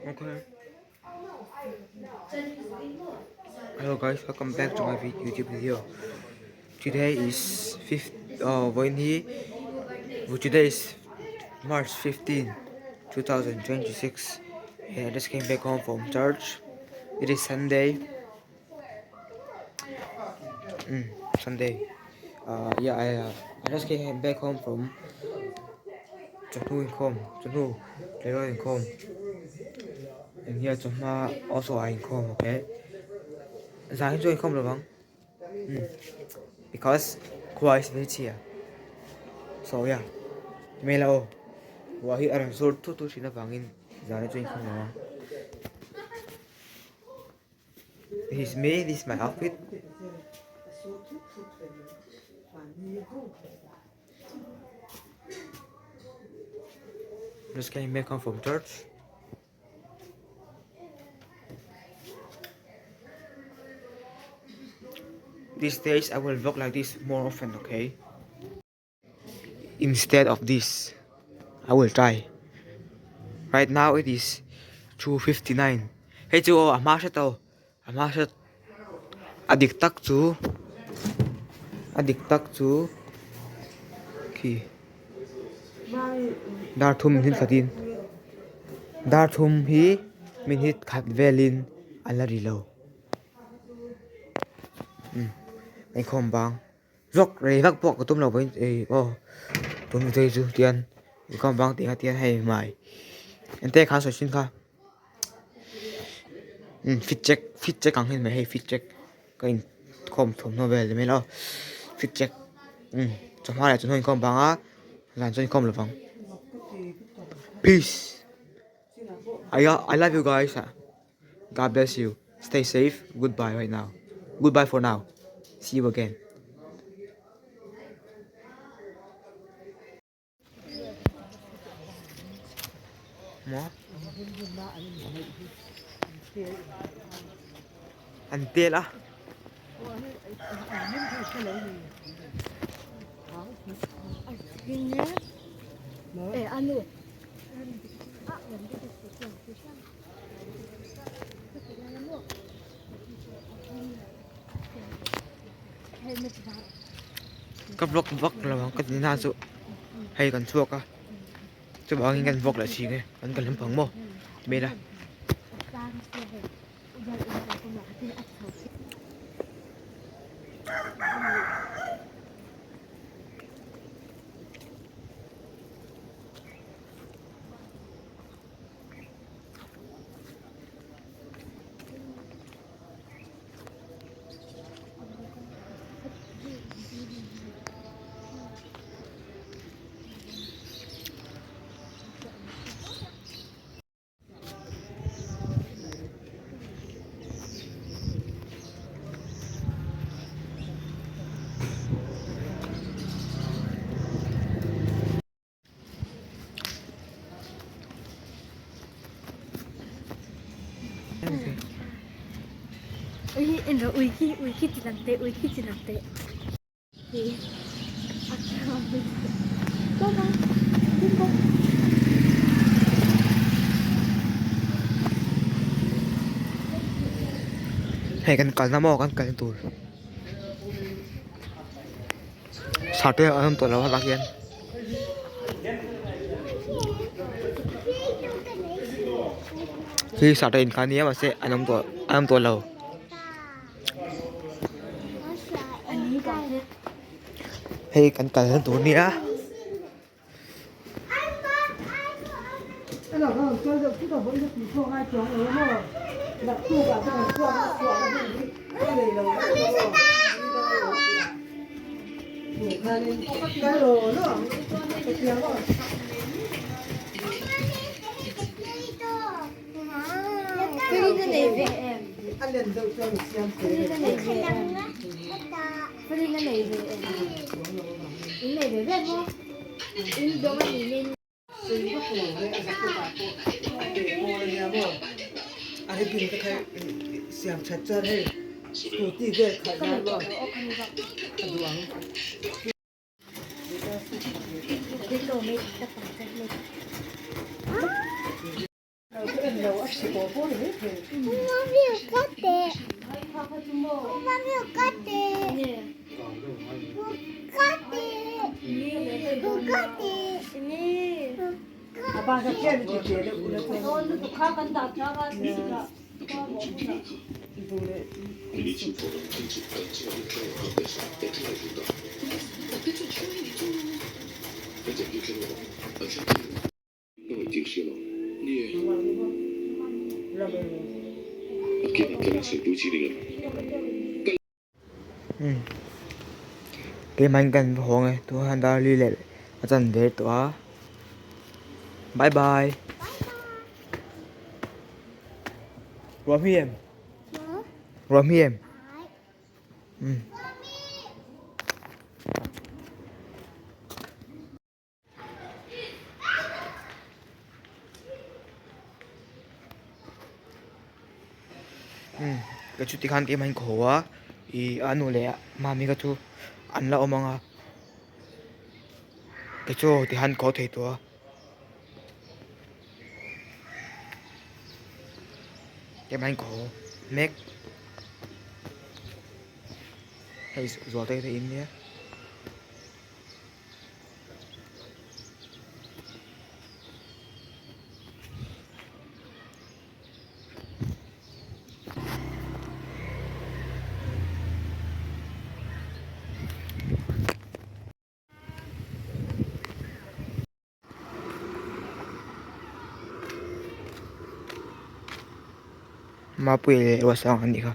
Okay. Hello guys, welcome back to my YouTube video. Today is today is March 15, 2026. And I just came back home from church. It is Sunday. Sunday. I just came back home from Chawhnu Inkhawm, Inkhawm. And here Chawhma also are Inkhawm, okay? Giá cho Inkhawm được không? Because Kua is very cheap. So yeah, Melo. Wahi aran sort to sina bangin. Giá cho Inkhawm được không? This is my outfit. Just came back home from church. These days I will vlog like this more often, okay? Instead of this, I will try. Right now it is 2:59. Hey chú ama sẽ tao, ama sẽ adik tak chú khi dar thum hin khatin dar thum hi min hit khat velin alari lo. Anh không bang rok re vak pok tum lo với tum thế chú tiền anh không bang tiền hay mày anh te khá soi xin kha fit check ang hin mày hay fit check cái không thum nó về mày lo fit check cho hoa lại cho anh không bang á làm cho anh không là vắng. Peace. I love you guys. God bless you. Stay safe. Goodbye right now. Goodbye for now. See you again. Mo? Antil ah. Anu. Các vlog là bằng cách như nào chứ hay cần chuộc à chứ bảo anh cần vlog là gì cái vẫn cần lampang mo bê ra Ui ki tilante. hay cần cẩn lắm cần cẩn tủi sao thế ở tuổi là bác yên khi sao đây cái này mà sẽ anh tuổi lâu hay cần cẩn tủi nữa Anh lên đâu cho mình xem cái này về em. Cái này về em. Cái này về em không? Cái đó mà mình lên. Anh bin cái thấy xem chặt chặt hay tụi ti về khai ra rồi. Duang. Cái đồ này tất cả cái này. 그럼 너 혹시 뭐 보는 해? 아빠가 깨는 게 제일 우리 이번에 cái mình cần hồ này tôi hắn đã đi lệ ở dần để tỏa bye bye Rom hiểm Rom hiểm cái chút thì hắn cái mình khổ á i anu lệ mà mình cái chú ăn là ông à cái chỗ thì hắn có thể tỏa cái mình khổ make hay rồi đây thì in nhé mà bùi lệ sang anh đi cả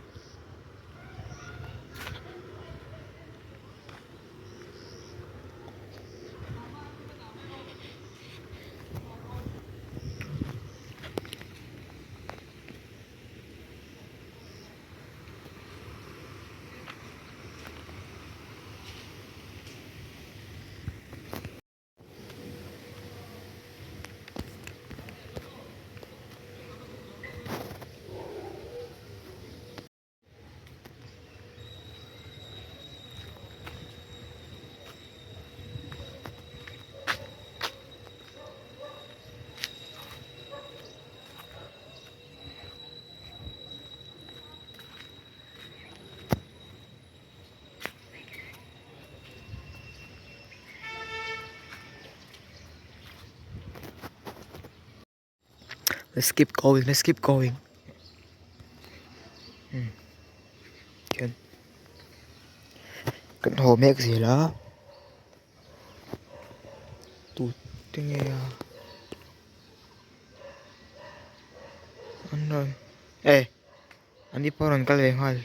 let's keep going cận hồ mẹ cái gì đó tụt tiếng nghe anh rồi ê anh đi bao lần cái liền thôi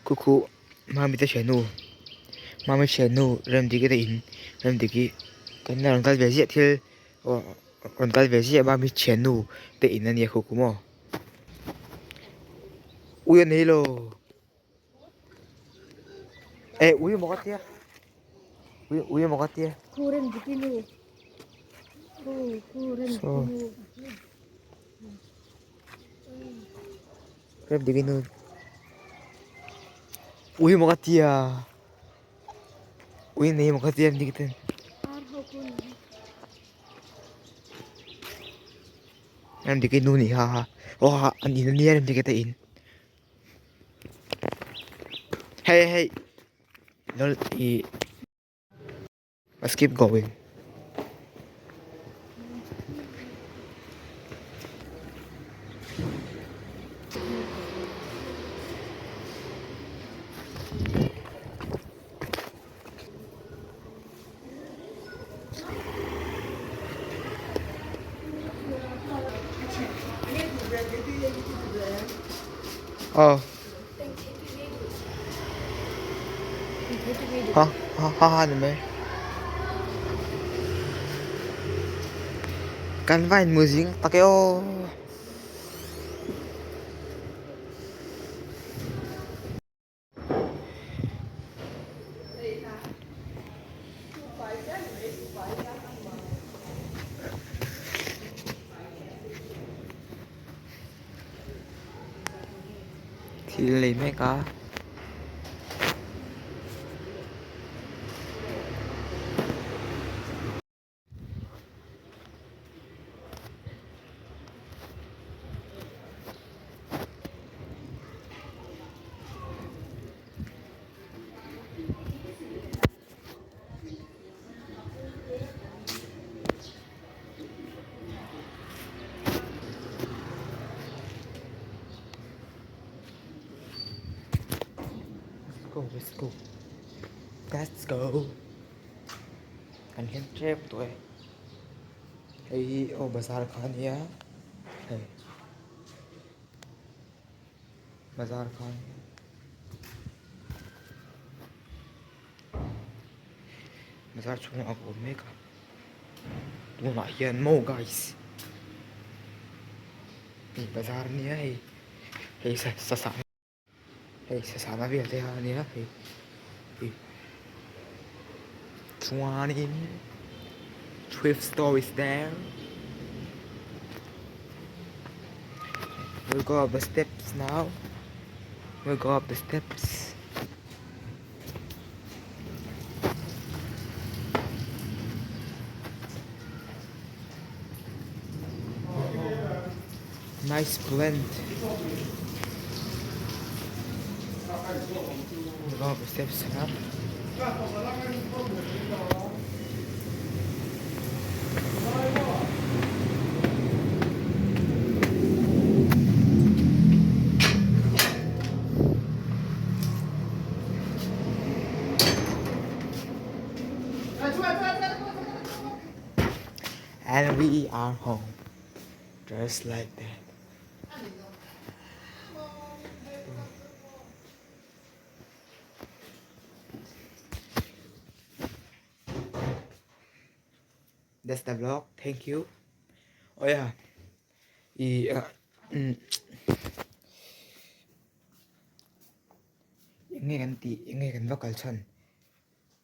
kuku mami ta chawhnu mami chawhnu ram đi cái in ram đi cái nào cái về diện thì còn cái về diện mami chawhnu để in anh nhỉ kuku mà ui anh hello ê ui một cái tia ui một cái tia turin begini turin so ram đi cái nu ui một cái tia ui này một cái tia đi cái em đi cái nu này ha ha oh anh in anh em đi cái in hey hey no let's keep going ha này mấy kan vain muzik pakai oh thì lấy mấy cá let's go let's go anh lên trip tuổi ấy ở bazaar khan ya hey bazaar khan bazaar chung ở của mấy cả tụi nó hiện mô guys đi bazaar nia hey hey sa sa hey sa sa na việc thế ha nia hey hey Chuan in thrift store is there. We'll go up the steps now. We'll go up the steps. Nice blend. We'll go up the steps now. And we are home. Just like that. That's the vlog. Thank you. Oh yeah. Nghe gần tí, nghe gần vào calcium.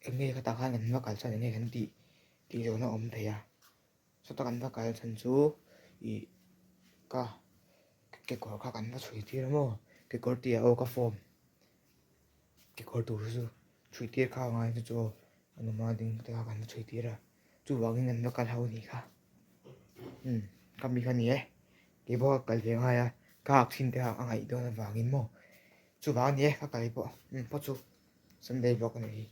Nghe cái tao gần vào calcium, nghe gần tí, tí rồi nó ôm thấy à. Số tao gần vào calcium số, cái cổ khác gần vào suy tí lắm mà, cái cổ tí ở cái form, cái cổ tủ số, suy tí khác ngay cho, anh mà đừng tao gần vào suy tí ra, chú bảo cái gần vào calcium này cả. Kami cái này, cái bộ cái gì ngay à, các xin tao ăn ấy đó là vào cái mỏ. Chú bảo nhé, các cái bộ, bắt chú, Sunday vlog này.